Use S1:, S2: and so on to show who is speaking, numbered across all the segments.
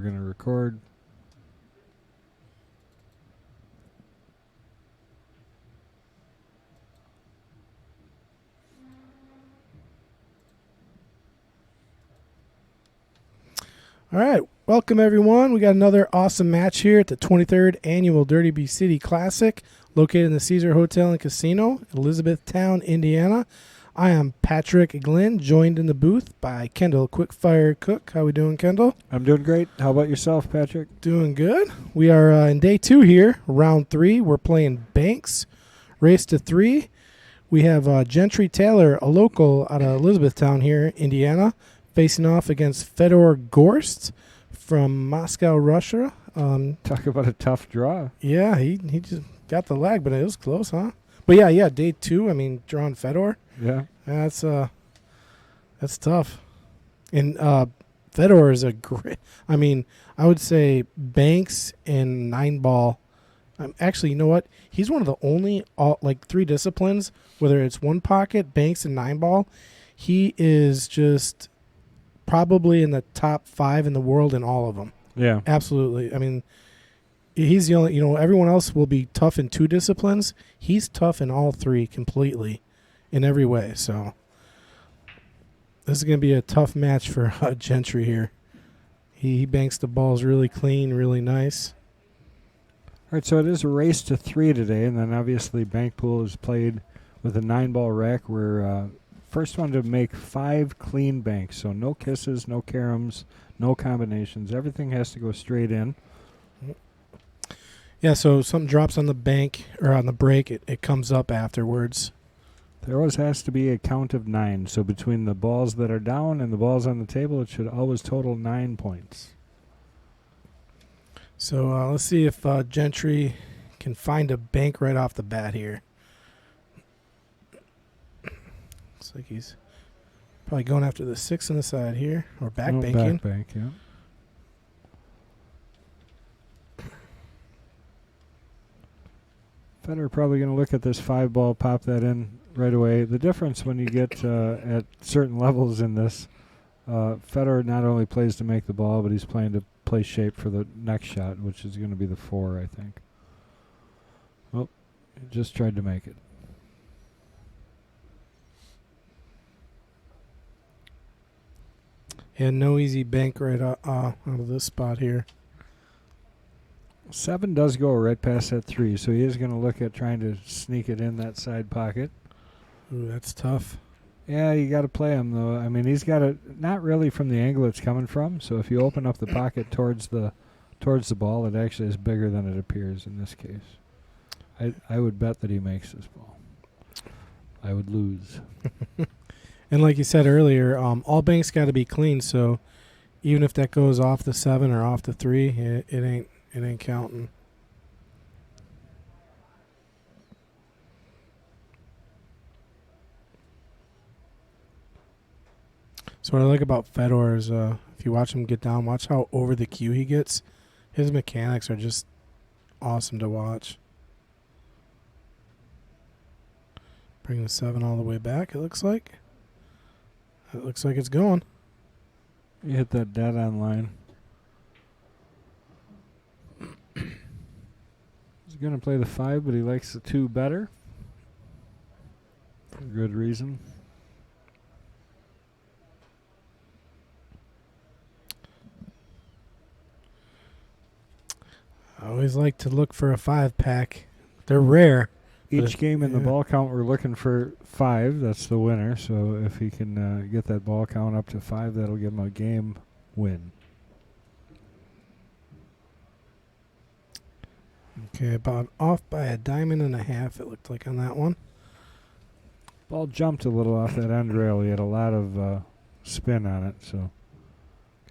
S1: We're going to record.
S2: All right, welcome everyone. We got another awesome match here at the 23rd Annual Dirty B City Classic, located in the Caesar Hotel and Casino, Elizabethtown, Indiana. I am Patrick Glyn, joined in the booth by Kendall Quickfire Cook. How we doing, Kendall?
S1: I'm doing great. How about yourself, Patrick?
S2: Doing good. We are in day 2 here, round 3. We're playing Banks, race to 3. We have Gentry Taylor, a local out of Elizabethtown here, Indiana, facing off against Fedor Gorst from Moscow, Russia.
S1: Talk about a tough draw.
S2: Yeah, he just got the lag, but it was close, huh? But yeah, day 2. I mean, drawing Fedor.
S1: Yeah.
S2: That's tough. And Fedor is a great. I mean, I would say Banks and 9-ball. Actually, you know what? He's one of the only 3 disciplines, whether it's one pocket, Banks, and 9-ball. He is just probably in the top 5 in the world in all of them.
S1: Yeah.
S2: Absolutely. I mean, he's the only, everyone else will be tough in 2 disciplines. He's tough in all 3 completely in every way. So this is going to be a tough match for Gentry here. He banks the balls really clean, really nice.
S1: All right, so it is a race to 3 today, and then obviously Bank Pool is played with a 9-ball rack. We're first one to make 5 clean banks, so no kisses, no caroms, no combinations. Everything has to go straight in.
S2: Yeah, so something drops on the bank or on the break, it comes up afterwards.
S1: There always has to be a count of 9, so between the balls that are down and the balls on the table, it should always total 9 points.
S2: So let's see if Gentry can find a bank right off the bat here. Looks like he's probably going after the 6 on the side here, or back banking.
S1: Back bank, yeah. Fedor probably going to look at this 5-ball, pop that in right away. The difference when you get at certain levels in this, Fedor not only plays to make the ball, but he's playing to play shape for the next shot, which is going to be the 4, I think. Oh, he just tried to make it.
S2: Yeah, no easy bank right out of this spot here.
S1: 7 does go right past that 3, so he is going to look at trying to sneak it in that side pocket.
S2: Ooh, that's tough.
S1: Yeah, you got to play him, though. I mean, he's got it not really from the angle it's coming from, so if you open up the pocket towards the ball, it actually is bigger than it appears in this case. I would bet that he makes this ball. I would lose.
S2: And like you said earlier, all banks got to be clean, so even if that goes off the 7 or off the 3, it ain't counting. So what I like about Fedor is if you watch him get down, watch how over the cue he gets. His mechanics are just awesome to watch. Bring the 7 all the way back, it looks like. It looks like it's going.
S1: You hit that dead on line. He's going to play the 5, but he likes the 2 better. For good reason.
S2: I always like to look for a 5-pack. They're rare.
S1: Each game in the ball count, we're looking for 5. That's the winner. So if he can get that ball count up to 5, that'll give him a game win.
S2: Okay, about off by a diamond and a half, it looked like on that one.
S1: Ball jumped a little off that end rail. He had a lot of spin on it, so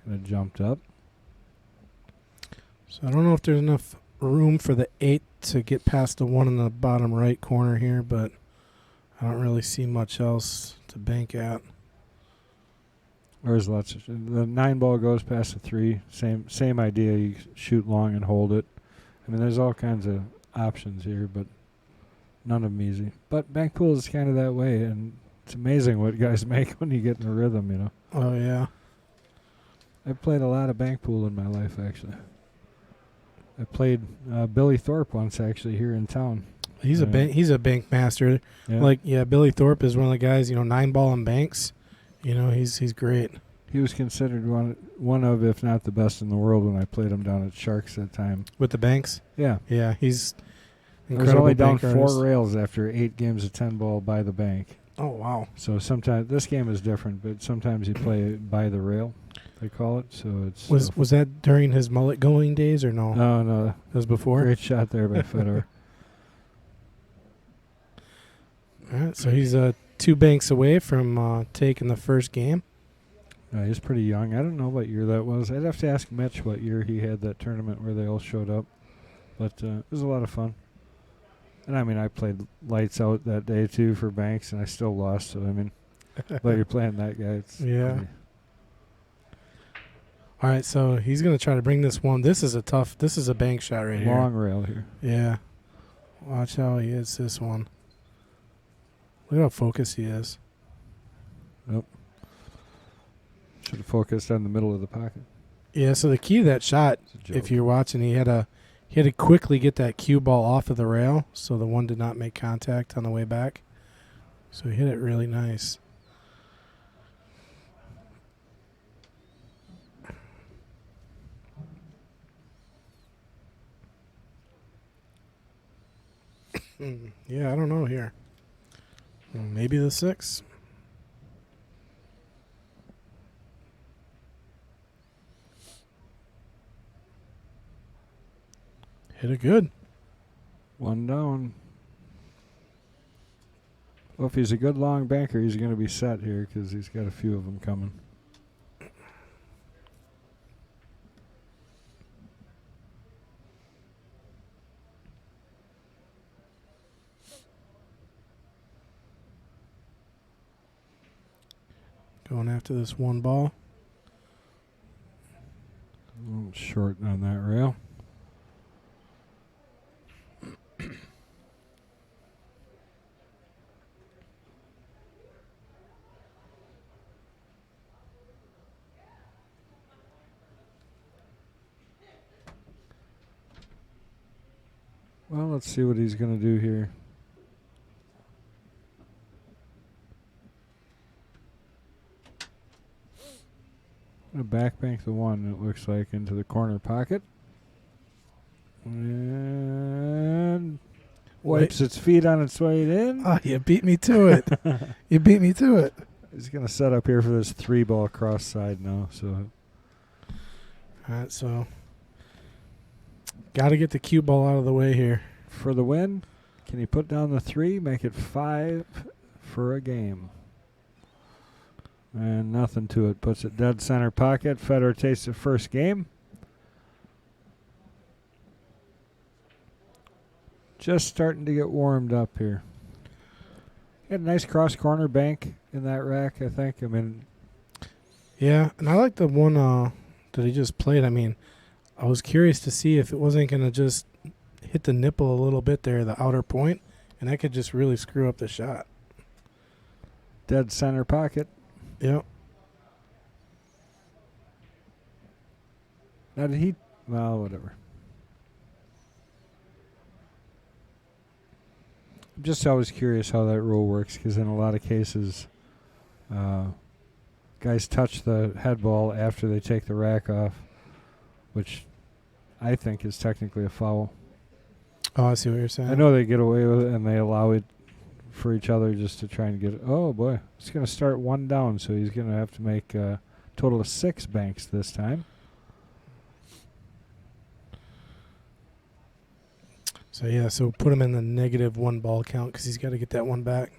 S1: kind of jumped up.
S2: So I don't know if there's enough room for the 8 to get past the 1 in the bottom right corner here, but I don't really see much else to bank at.
S1: There's lots of the 9-ball goes past the 3. Same idea. You shoot long and hold it. I mean, there's all kinds of options here, but none of them easy. But bank pool is kind of that way, and it's amazing what guys make when you get in a rhythm, you know.
S2: Oh, yeah.
S1: I've played a lot of bank pool in my life, actually. I played Billy Thorpe once, actually, here in town.
S2: He's a bank master.
S1: Yeah.
S2: Billy Thorpe is one of the guys, 9-ball and banks. He's great.
S1: He was considered one of, if not the best in the world when I played him down at Sharks that time.
S2: With the banks?
S1: Yeah.
S2: Yeah, he's
S1: I was
S2: incredible.
S1: only down
S2: bank artist.
S1: 4 rails after 8 games of 10-ball by the bank.
S2: Oh, wow.
S1: So sometimes, this game is different, but sometimes you play by the rail, they call it. So it's
S2: Was that during his mullet going days or no?
S1: Oh, no.
S2: That was before?
S1: Great shot there by Fedor.
S2: All right, so he's 2 banks away from taking the first game.
S1: He's pretty young. I don't know what year that was. I'd have to ask Mitch what year he had that tournament where they all showed up. But it was a lot of fun. And, I played lights out that day, too, for banks, and I still lost. So, but you're playing that guy.
S2: Yeah. All right, so he's going to try to bring this one. This is a bank shot right here.
S1: Long rail here.
S2: Yeah. Watch how he hits this one. Look how focused he is.
S1: Yep. Should have focused on the middle of the pocket.
S2: Yeah, so the key to that shot, if you're watching, he had to quickly get that cue ball off of the rail so the one did not make contact on the way back. So he hit it really nice. Yeah, I don't know here. Maybe the 6. Hit it good.
S1: 1 down. Well, if he's a good long banker, he's going to be set here because he's got a few of them coming.
S2: Going after this 1 ball.
S1: A little short on that rail. Well, let's see what he's going to do here. Going to backbank the 1, it looks like, into the corner pocket. And wipes its feet on its way in.
S2: Oh, you beat me to it. You beat me to it.
S1: He's going to set up here for this 3-ball cross side now. So,
S2: all right, so got to get the cue ball out of the way here.
S1: For the win, can he put down the 3, make it 5 for a game? And nothing to it. Puts it dead center pocket. Fedor takes the first game. Just starting to get warmed up here. Had a nice cross corner bank in that rack, I think.
S2: Yeah, and I like the one that he just played. I was curious to see if it wasn't going to just hit the nipple a little bit there, the outer point, and that could just really screw up the shot.
S1: Dead center pocket.
S2: Yep.
S1: Now did he? Well, whatever. I'm just always curious how that rule works because in a lot of cases, guys touch the head ball after they take the rack off, which I think is technically a foul.
S2: Oh, I see what you're saying.
S1: I know they get away with it and they allow it for each other just to try and get it. Oh, boy. It's going to start 1 down, so he's going to have to make a total of 6 banks this time.
S2: So put him in the negative 1 ball count because he's got to get that 1 back.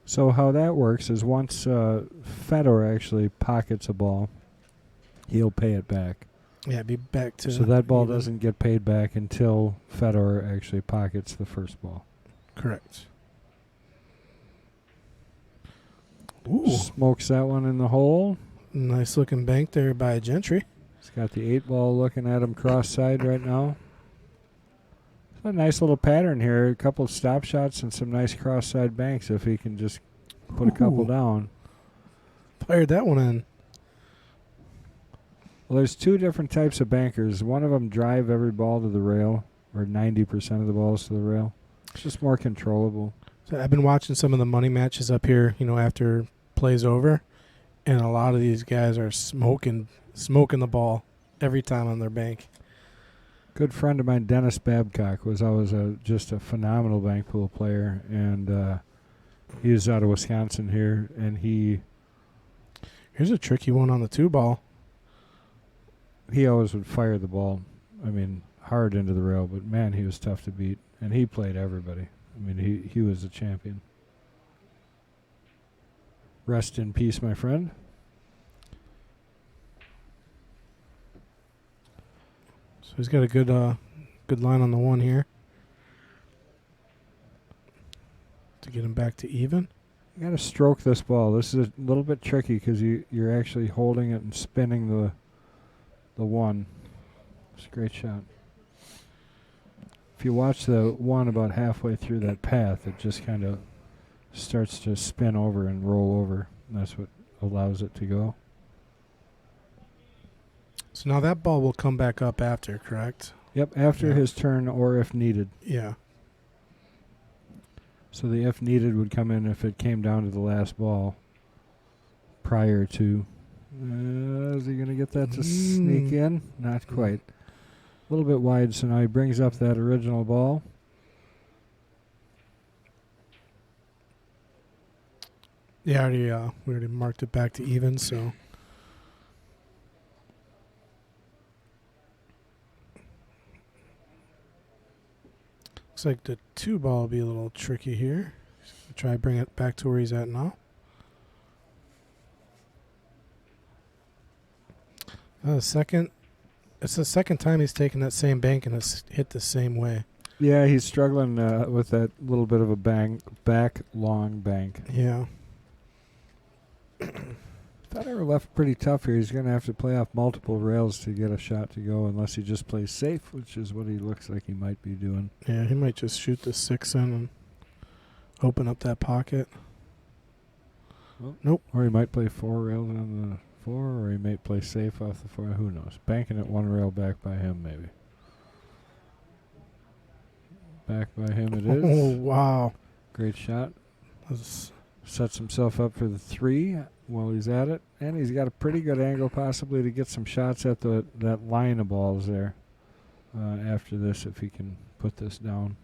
S1: So how that works is once Fedor actually pockets a ball, he'll pay it back.
S2: Yeah, be back to.
S1: So that ball doesn't get paid back until Fedor actually pockets the first ball.
S2: Correct. Ooh.
S1: Smokes that one in the hole.
S2: Nice looking bank there by Gentry.
S1: He's got the 8 ball looking at him cross side right now. A nice little pattern here. A couple of stop shots and some nice cross-side banks if he can just put a couple
S2: Ooh.
S1: down.
S2: Fired that one in.
S1: Well, there's two different types of bankers. One of them drive every ball to the rail, or 90% of the balls to the rail. It's just more controllable.
S2: So I've been watching some of the money matches up here, after play's over, and a lot of these guys are smoking the ball every time on their bank.
S1: Good friend of mine, Dennis Babcock, was always just a phenomenal bank pool player, and he is out of Wisconsin here, and
S2: Here's a tricky one on the 2-ball.
S1: he always would fire the ball, hard into the rail, but man, he was tough to beat, and he played everybody. He was a champion. Rest in peace, my friend.
S2: So he's got a good line on the 1 here to get him back to even.
S1: You got to stroke this ball. This is a little bit tricky because you're actually holding it and spinning the 1. It's a great shot. If you watch the 1 about halfway through that path, it just kind of starts to spin over and roll over. And that's what allows it to go.
S2: So now that ball will come back up after, correct?
S1: Yep, after his turn or if needed.
S2: Yeah.
S1: So the if needed would come in if it came down to the last ball prior to. Is he going to get that to sneak in? Not quite. A little bit wide, so now he brings up that original ball.
S2: Yeah, we already marked it back to even, so. Looks like the 2-ball will be a little tricky here. Try to bring it back to where he's at now. It's the second time he's taken that same bank and it's hit the same way.
S1: Yeah, he's struggling with that little bit of a long bank.
S2: Yeah.
S1: Fedor left pretty tough here. He's going to have to play off multiple rails to get a shot to go unless he just plays safe, which is what he looks like he might be doing.
S2: Yeah, he might just shoot the 6 in and open up that pocket.
S1: Well,
S2: nope.
S1: Or he might play 4 rails on the 4, or he might play safe off the 4. Who knows? Banking it 1 rail back by him, maybe. Back by him it is.
S2: Oh, wow.
S1: Great shot. Sets himself up for the 3 while he's at it. And he's got a pretty good angle possibly to get some shots at that line of balls there after this if he can put this down.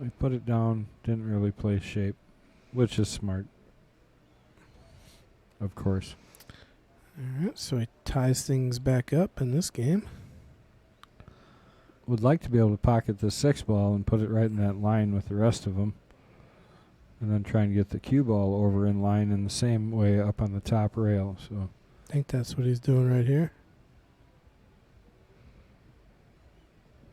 S1: He put it down, didn't really play shape, which is smart. Of course.
S2: All right, so he ties things back up in this game.
S1: Would like to be able to pocket the 6 ball and put it right in that line with the rest of them. And then try and get the cue ball over in line in the same way up on the top rail. So
S2: I think that's what he's doing right here.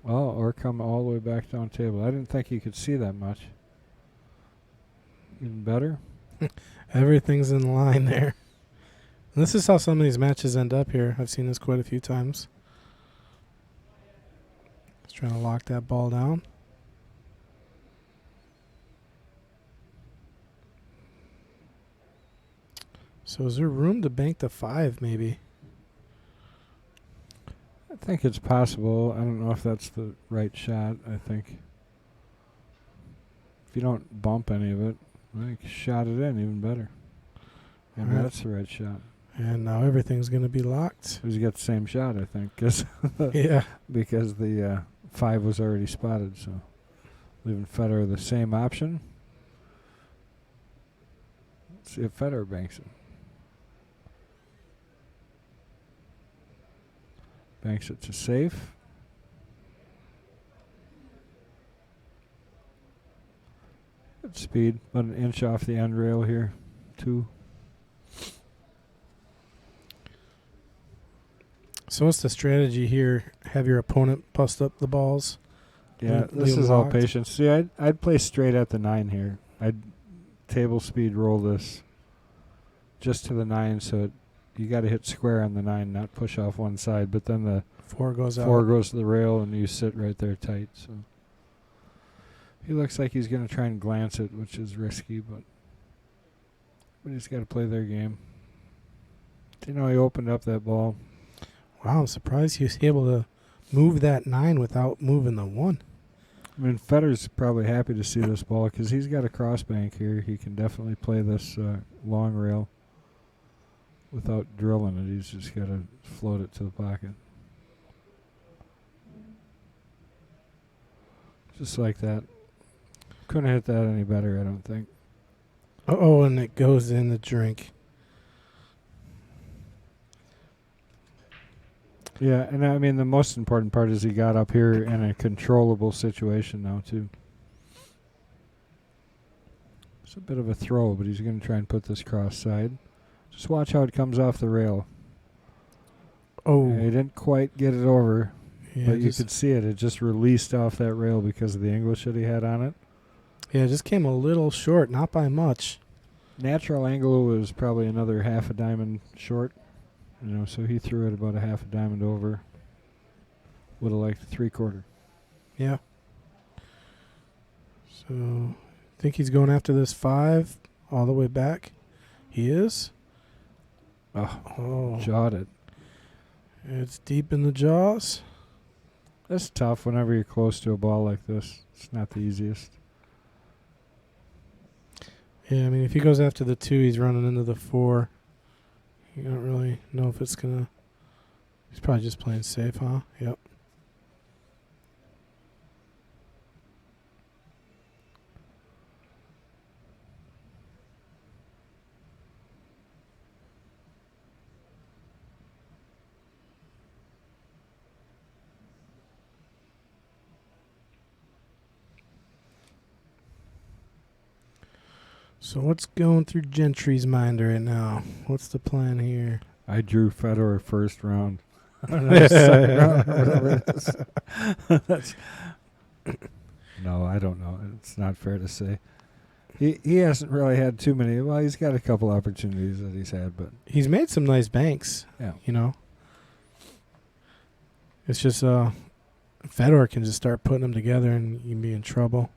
S1: Well, or come all the way back down table. I didn't think you could see that much. Even better.
S2: Everything's in line there. And this is how some of these matches end up here. I've seen this quite a few times. Just trying to lock that ball down. So is there room to bank the 5 maybe?
S1: I think it's possible. I don't know if that's the right shot. I think if you don't bump any of it, I think shot it in even better. And
S2: Right.
S1: that's the right shot.
S2: And now everything's going to be locked.
S1: He's got the same shot, I think, cause
S2: Yeah.
S1: because the 5 was already spotted. So leaving Fedor the same option. Let's see if Fedor banks it. Banks it to safe. Good speed, about an inch off the end rail here. 2.
S2: So what's the strategy here? Have your opponent bust up the balls?
S1: Yeah,
S2: Leave
S1: this
S2: them
S1: is all
S2: locked?
S1: patience. See, I'd play straight at the 9 here. I'd table speed roll this just to the 9, so you got to hit square on the 9, not push off one side. But then
S2: 4 goes out.
S1: 4 goes to the rail, and you sit right there tight. So he looks like he's going to try and glance it, which is risky, but he's got to play their game. He opened up that ball.
S2: Wow, I'm surprised he was able to move that 9 without moving the 1.
S1: I mean, Fedor's probably happy to see this ball because he's got a cross bank here. He can definitely play this long rail without drilling it. He's just got to float it to the pocket. Just like that. Couldn't hit that any better, I don't think.
S2: Oh, and it goes in the drink.
S1: Yeah, and I mean, the most important part is he got up here in a controllable situation now, too. It's a bit of a throw, but he's going to try and put this cross side. Just watch how it comes off the rail.
S2: Oh.
S1: He didn't quite get it over,
S2: Yeah,
S1: but you could see it. It just released off that rail because of the English that he had on it.
S2: Yeah, it just came a little short, not by much.
S1: Natural angle was probably another half a diamond short. So he threw it about a half a diamond over. Would have liked a 3/4.
S2: Yeah. So, I think he's going after this 5 all the way back. He is. Oh.
S1: Jawed it.
S2: It's deep in the jaws.
S1: That's tough whenever you're close to a ball like this. It's not the easiest.
S2: Yeah, I mean, if he goes after the 2, he's running into the 4. You don't really know if it's going to... He's probably just playing safe, huh? Yep. So what's going through Gentry's mind right now? What's the plan here?
S1: I drew Fedor first round. Second round, whatever it is. No, I don't know. It's not fair to say. He hasn't really had too many. Well, he's got a couple opportunities that he's had, but
S2: He's made some nice banks.
S1: yeah.
S2: It's just Fedor can just start putting them together and you can be in trouble.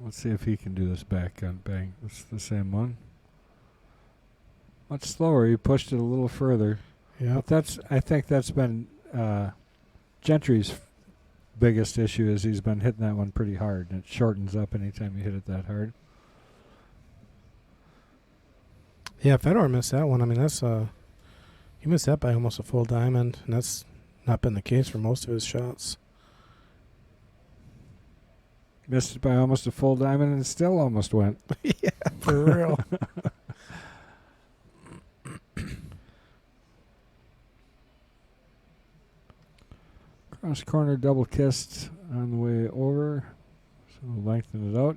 S1: Let's see if he can do this back gun bang. It's the same one. Much slower. He pushed it a little further.
S2: Yeah.
S1: But I think that's been Gentry's biggest issue is he's been hitting that one pretty hard, and it shortens up anytime you hit it that hard.
S2: Yeah, Fedor missed that one. I mean, that's he missed that by almost a full diamond, and that's not been the case for most of his shots.
S1: Missed it by almost a full diamond, and it still almost went.
S2: Yeah, for real.
S1: Cross corner double kissed on the way over, so lengthen it out.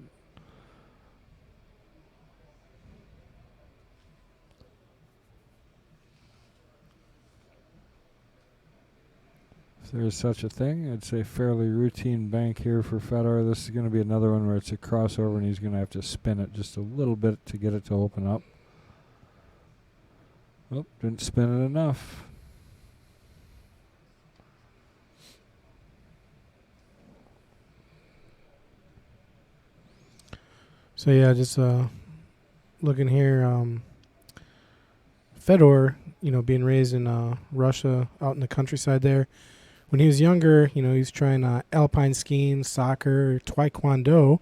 S1: If there is such a thing, I'd say fairly routine bank here for Fedor. This is going to be another one where it's a crossover and he's going to have to spin it just a little bit to get it to open up. Oh, didn't spin it enough.
S2: So yeah, just looking here, Fedor, being raised in Russia, out in the countryside there. When he was younger, he was trying alpine skiing, soccer, taekwondo.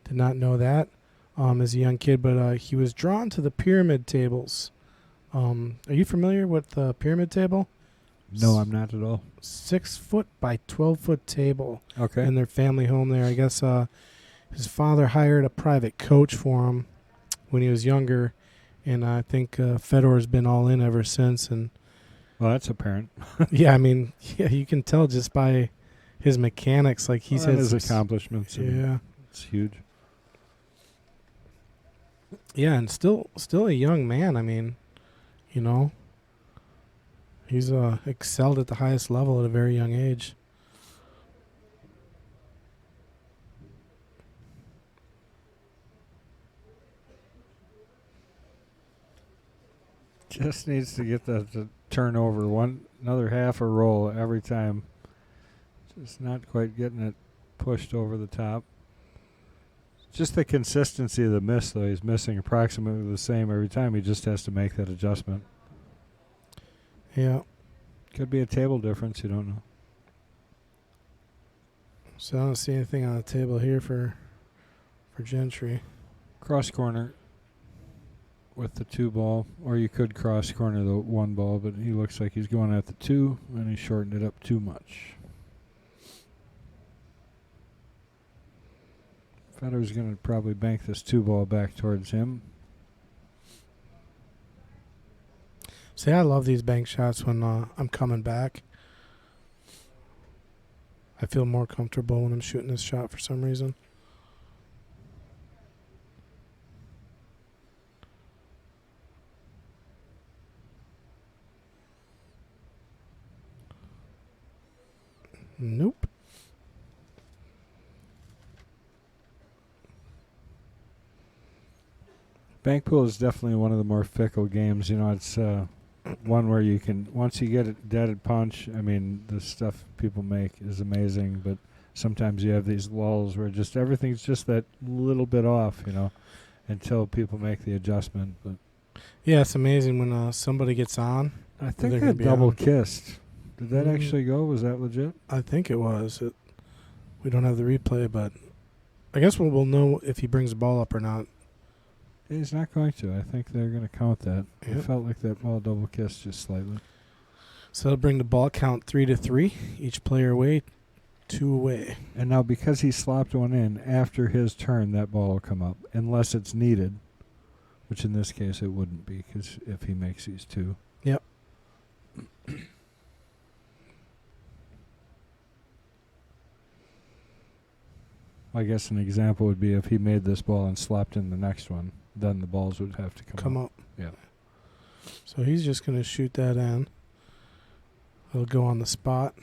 S2: Did not know that as a young kid, but he was drawn to the pyramid tables. Are you familiar with the pyramid table?
S1: No, I'm not at all.
S2: 6 foot by 12 foot table.
S1: Okay.
S2: In their family home there. I guess his father hired a private coach for him when he was younger, and I think Fedor's been all in ever since. And
S1: well, that's apparent.
S2: yeah, I mean, you can tell just by his mechanics, like he's had
S1: his accomplishments.
S2: Yeah,
S1: it's huge.
S2: Yeah, and still a young man. I mean, he's excelled at the highest level at a very young age.
S1: Just needs to get that to turn over another half a roll every time. Just not quite getting it pushed over the top. Just the consistency of the miss, though. He's missing approximately the same every time. He just has to make that adjustment.
S2: Yeah.
S1: Could be a table difference. You don't know.
S2: So I don't see anything on the table here for Gentry.
S1: Cross corner with the 2 ball, or you could cross corner the 1 ball, but he looks like he's going at the 2, and he shortened it up too much. Fedor's going to probably bank this 2 ball back towards him.
S2: See, I love these bank shots when I'm coming back. I feel more comfortable when I'm shooting this shot for some reason. Nope.
S1: Bank pool is definitely one of the more fickle games. You know, it's one where you can, once you get it dead at punch, I mean, the stuff people make is amazing, but sometimes you have these lulls where just everything's just that little bit off, you know, until people make the adjustment. But
S2: yeah, it's amazing when somebody gets on.
S1: I think that double kissed. Did that actually go? Was that legit?
S2: I think it was. We don't have the replay, but I guess we'll know if he brings the ball up or not.
S1: He's not going to. I think they're going to count that.
S2: Yep.
S1: It felt like that ball double kissed just slightly.
S2: So they'll bring the ball count 3-3. Each player away, 2 away.
S1: And now because he slopped one in, after his turn, that ball will come up. Unless it's needed, which in this case it wouldn't be, because if he makes these 2.
S2: Yep.
S1: I guess an example would be if he made this ball and slapped in the next one, then the balls would have to come up. Yeah.
S2: So he's just going to shoot that in. It'll go on the spot.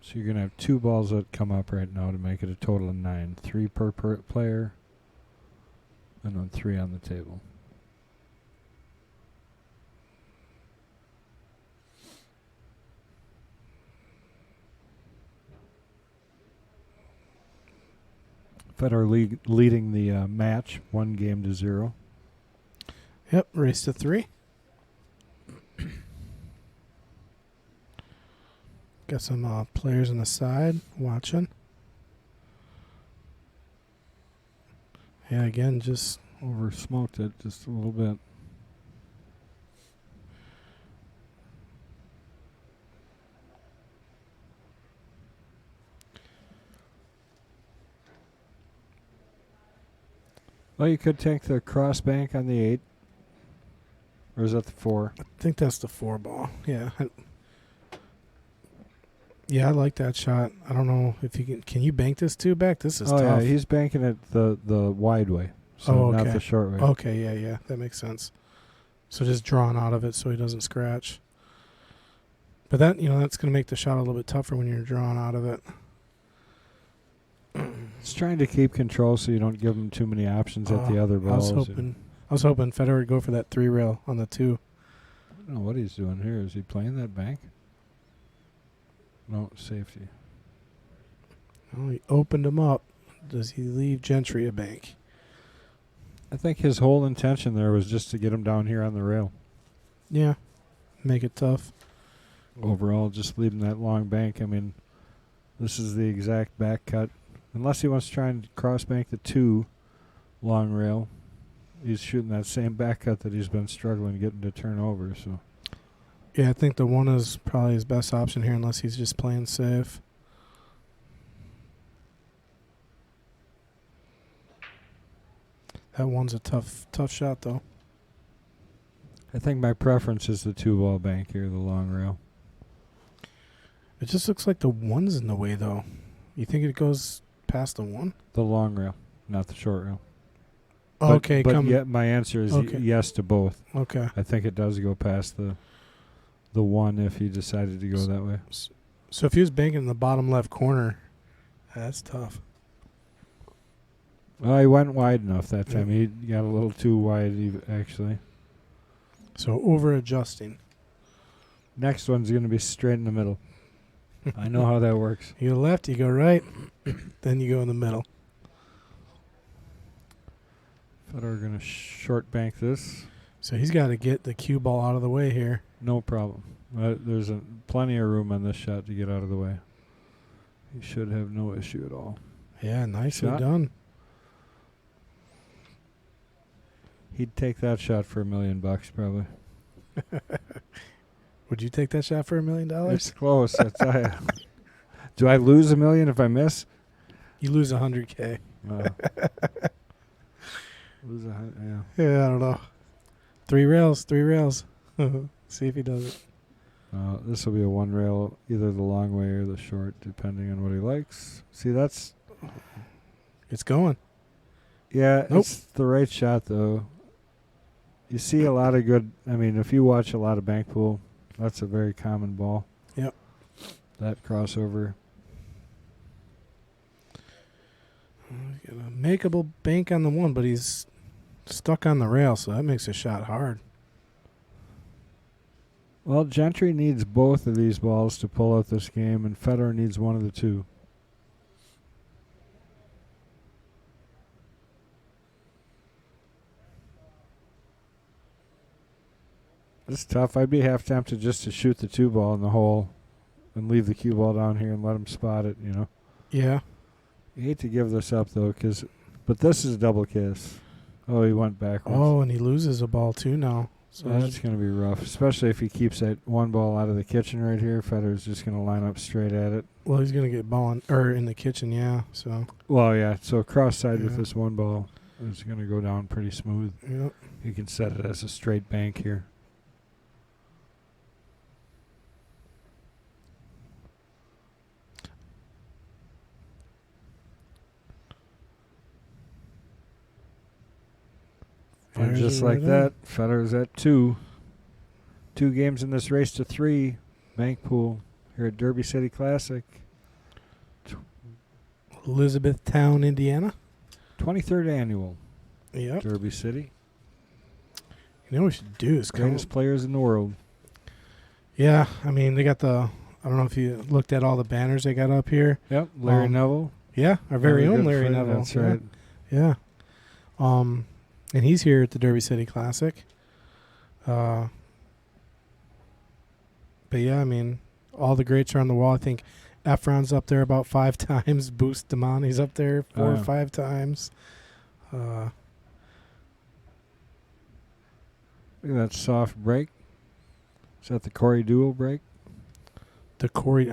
S1: So you're going to have 2 balls that come up right now to make it a total of 9. 3 per player, and then 3 on the table. Fedor leading the match 1-0.
S2: Yep, race to 3. Got some players on the side watching. Yeah, again, just
S1: Over smoked it just a little bit. Well, you could take the cross bank on the 8. Or is that the 4?
S2: I think that's the 4 ball. Yeah. Yeah, I like that shot. I don't know if you can you bank this 2 back? This is tough.
S1: Yeah, he's banking it the wide way. So not the short way.
S2: Okay, yeah. That makes sense. So just drawn out of it so he doesn't scratch. But that, that's going to make the shot a little bit tougher when you're drawn out of it.
S1: It's trying to keep control so you don't give him too many options at the other balls.
S2: I was hoping Fedor would go for that 3 rail on the 2.
S1: I don't know what he's doing here. Is he playing that bank? No, safety.
S2: Oh, he opened him up. Does he leave Gentry a bank?
S1: I think his whole intention there was just to get him down here on the rail.
S2: Yeah, make it tough.
S1: Overall, just leaving that long bank. I mean, this is the exact back cut. Unless he wants to try and cross bank the 2 long rail, he's shooting that same back cut that he's been struggling getting to turn over. So,
S2: yeah, I think the 1 is probably his best option here, unless he's just playing safe. That 1's a tough shot, though.
S1: I think my preference is the 2 ball bank here, the long rail.
S2: It just looks like the 1's in the way, though. You think it goes past the 1?
S1: The long rail, not the short rail.
S2: Okay,
S1: but yet my answer is yes to both.
S2: Okay.
S1: I think it does go past the 1 if he decided to go that way.
S2: So if he was banking in the bottom left corner, that's tough.
S1: Well, he went wide enough that time. He got a little too wide, actually.
S2: So over adjusting.
S1: Next one's going to be straight in the middle. I know how that works.
S2: You go left, you go right, then you go in the middle.
S1: Fedor going to short bank this.
S2: So he's got to get the cue ball out of the way here.
S1: No problem. There's plenty of room on this shot to get out of the way. He should have no issue at all.
S2: Yeah, nicely
S1: Shot.
S2: done.
S1: He'd take that shot for $1 million probably.
S2: Would you take that shot for $1 million?
S1: It's close. I tell you. Do I lose $1 million if I miss?
S2: You lose $100K.
S1: Lose yeah.
S2: Yeah, I don't know. 3 rails. See if he does it.
S1: This will be a 1 rail, either the long way or the short, depending on what he likes. See, that's...
S2: It's going.
S1: Yeah,
S2: Nope.
S1: It's the right shot, though. You see a lot of good... I mean, if you watch a lot of bank pool, that's a very common ball.
S2: Yep.
S1: That crossover.
S2: He's got a makeable bank on the one, but he's stuck on the rail, so that makes the shot hard.
S1: Well, Gentry needs both of these balls to pull out this game, and Fedor needs one of the two. It's tough. I'd be half tempted just to shoot the 2 ball in the hole and leave the cue ball down here and let him spot it, you know.
S2: Yeah.
S1: You hate to give this up, though, but this is a double kiss. Oh, he went backwards.
S2: Oh, and he loses a ball too now. So
S1: That's going to be rough, especially if he keeps that 1 ball out of the kitchen right here. Fedor's just going to line up straight at it.
S2: well, he's gonna get ball in the kitchen, yeah. So
S1: Well, yeah, so cross-side with
S2: Yeah.
S1: this 1 ball is going to go down pretty smooth.
S2: yep.
S1: You can set it as a straight bank here. And
S2: Fires
S1: just
S2: it
S1: like
S2: right
S1: that, Fedor's at 2. 2 games in this race to 3. Bank pool here at Derby City Classic.
S2: Elizabethtown, Indiana.
S1: 23rd annual
S2: Yep.
S1: Derby City.
S2: You know what we should do is come.
S1: Greatest players in the world.
S2: Yeah, I mean they got the. I don't know if you looked at all the banners they got up here.
S1: Yep, Larry
S2: Um,
S1: Neville.
S2: Yeah, our very own
S1: good
S2: Larry
S1: friend,
S2: Neville.
S1: That's
S2: yeah.
S1: right.
S2: Yeah. And he's here at the Derby City Classic. But yeah, I mean, all the greats are on the wall. I think Efron's up there about 5 times. Boost Damani's up there 4 or
S1: yeah.
S2: 5 times.
S1: Look at that soft break. Is that the Corey Dual break?
S2: The Corey,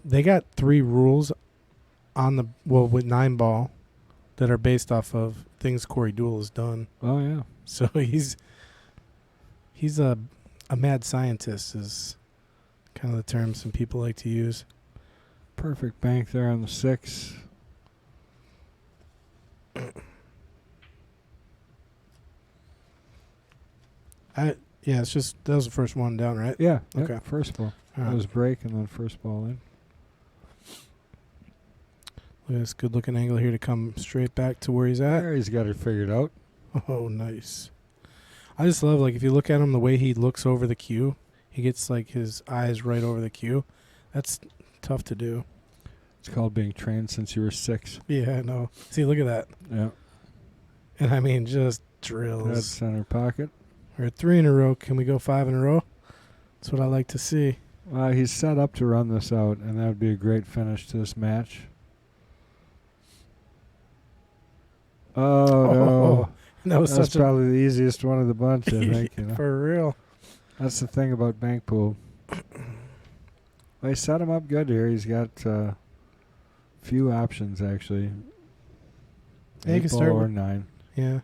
S2: they got 3 rules on with 9 ball that are based off of things Corey Dual has done.
S1: Oh, yeah.
S2: So he's a mad scientist is kind of the term some people like to use.
S1: Perfect bank there on the 6.
S2: It's just that was the first one down, right?
S1: Yeah.
S2: Okay.
S1: Yep, first ball.
S2: All
S1: That
S2: right.
S1: was break and then first ball in.
S2: Look at this good looking angle here to come straight back to where he's at.
S1: There, he's got it figured out.
S2: Oh, nice. I just love, like, if you look at him, the way he looks over the cue, he gets, like, his eyes right over the cue. That's tough to do.
S1: It's called being trained since you were 6.
S2: Yeah, I know. See, look at that.
S1: Yeah.
S2: And, I mean, just
S1: Dead
S2: drills.
S1: center pocket.
S2: We're at 3 in a row. Can we go 5 in a row? That's what I like to see.
S1: He's set up to run this out, and that would be a great finish to this match. Oh, no.
S2: That was
S1: That's
S2: such
S1: probably the easiest one of the bunch, I think. You know?
S2: for real.
S1: That's the thing about bank pool. Well, he set him up good here. He's got few options, actually.
S2: Yeah, you
S1: 8
S2: can
S1: ball
S2: start
S1: or
S2: with-
S1: 9
S2: Yeah.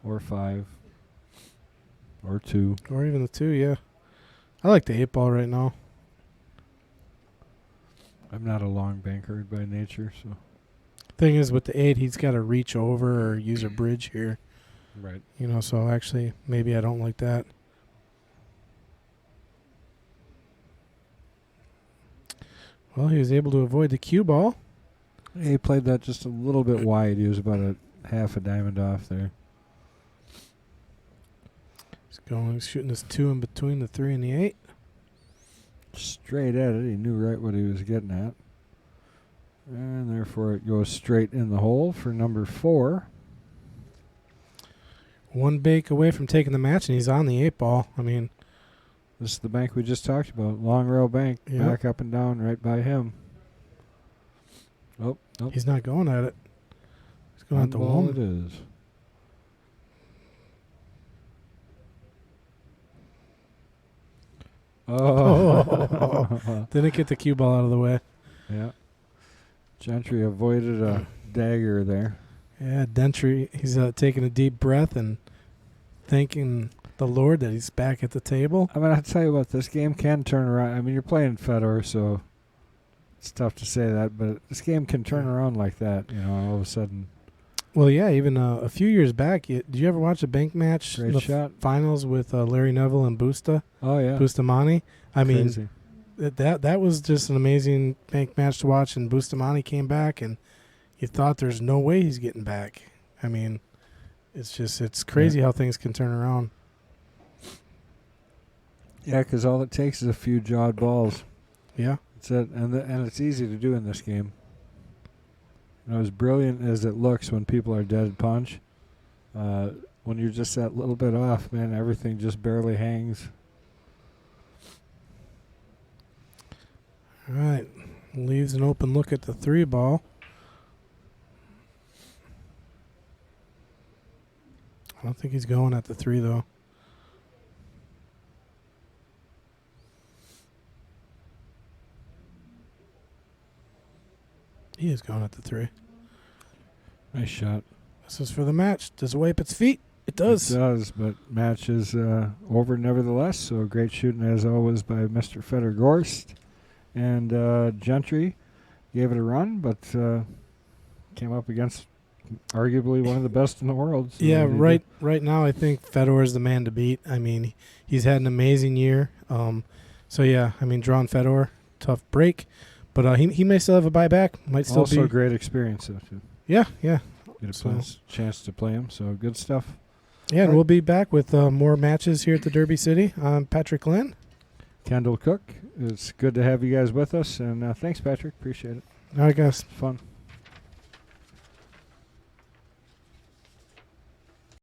S1: or 5 or 2.
S2: Or even the 2, yeah. I like the 8 ball right now.
S1: I'm not a long banker by nature, so.
S2: Thing is, with the 8, he's got to reach over or use a bridge here.
S1: Right.
S2: So actually, maybe I don't like that. Well, he was able to avoid the cue ball.
S1: He played that just a little bit wide. He was about a half a diamond off there.
S2: He's shooting his 2 in between the 3 and the 8.
S1: Straight at it. He knew right what he was getting at. And therefore it goes straight in the hole for number 4.
S2: 1 bake away from taking the match, and he's on the 8 ball. I mean,
S1: this is the bank we just talked about. Long rail bank.
S2: Yep.
S1: Back up and down right by him. Oh, nope.
S2: He's not going at it. He's going at the
S1: Ball
S2: wall.
S1: it is. Oh.
S2: Didn't get the cue ball out of the way.
S1: Yeah. Gentry avoided a dagger there.
S2: Yeah, Gentry, he's taking a deep breath and thanking the Lord that he's back at the table.
S1: I mean, I'll tell you what, this game can turn around. I mean, you're playing Fedor, so it's tough to say that, but this game can turn around like that, all of a sudden.
S2: Well, yeah, even a few years back, did you ever watch a bank match
S1: Great
S2: in the
S1: shot.
S2: finals with Larry Neville and Busta?
S1: Oh, yeah.
S2: Bustamante? I
S1: Crazy.
S2: mean, that was just an amazing bank match to watch, and Bustamante came back, and you thought there's no way he's getting back. I mean, it's crazy how things can turn around.
S1: Yeah, because all it takes is a few jawed balls.
S2: Yeah.
S1: That's it. And it's easy to do in this game. As brilliant as it looks when people are dead punch, when you're just that little bit off, man, everything just barely hangs.
S2: All right. Leaves an open look at the 3 ball. I don't think he's going at the 3, though. He is going at the 3.
S1: Nice shot.
S2: This is for the match. Does it wipe its feet? It does.
S1: It does, but match is over nevertheless. So great shooting as always by Mr. Fedor Gorst. And Gentry gave it a run, but came up against arguably one of the best in the world. So
S2: yeah, right now I think Fedor is the man to beat. I mean, he's had an amazing year. So, yeah, I mean, drawing Fedor, tough break. But he may still have a buyback. Might still
S1: also
S2: be.
S1: a great experience, though, too.
S2: Yeah.
S1: Get a chance to play him, so good stuff.
S2: Yeah, and we'll be back with more matches here at the Derby City. I'm Patrick Glyn.
S1: Kendall Cook. It's good to have you guys with us, and thanks, Patrick. Appreciate it.
S2: All right, guys.
S1: Fun.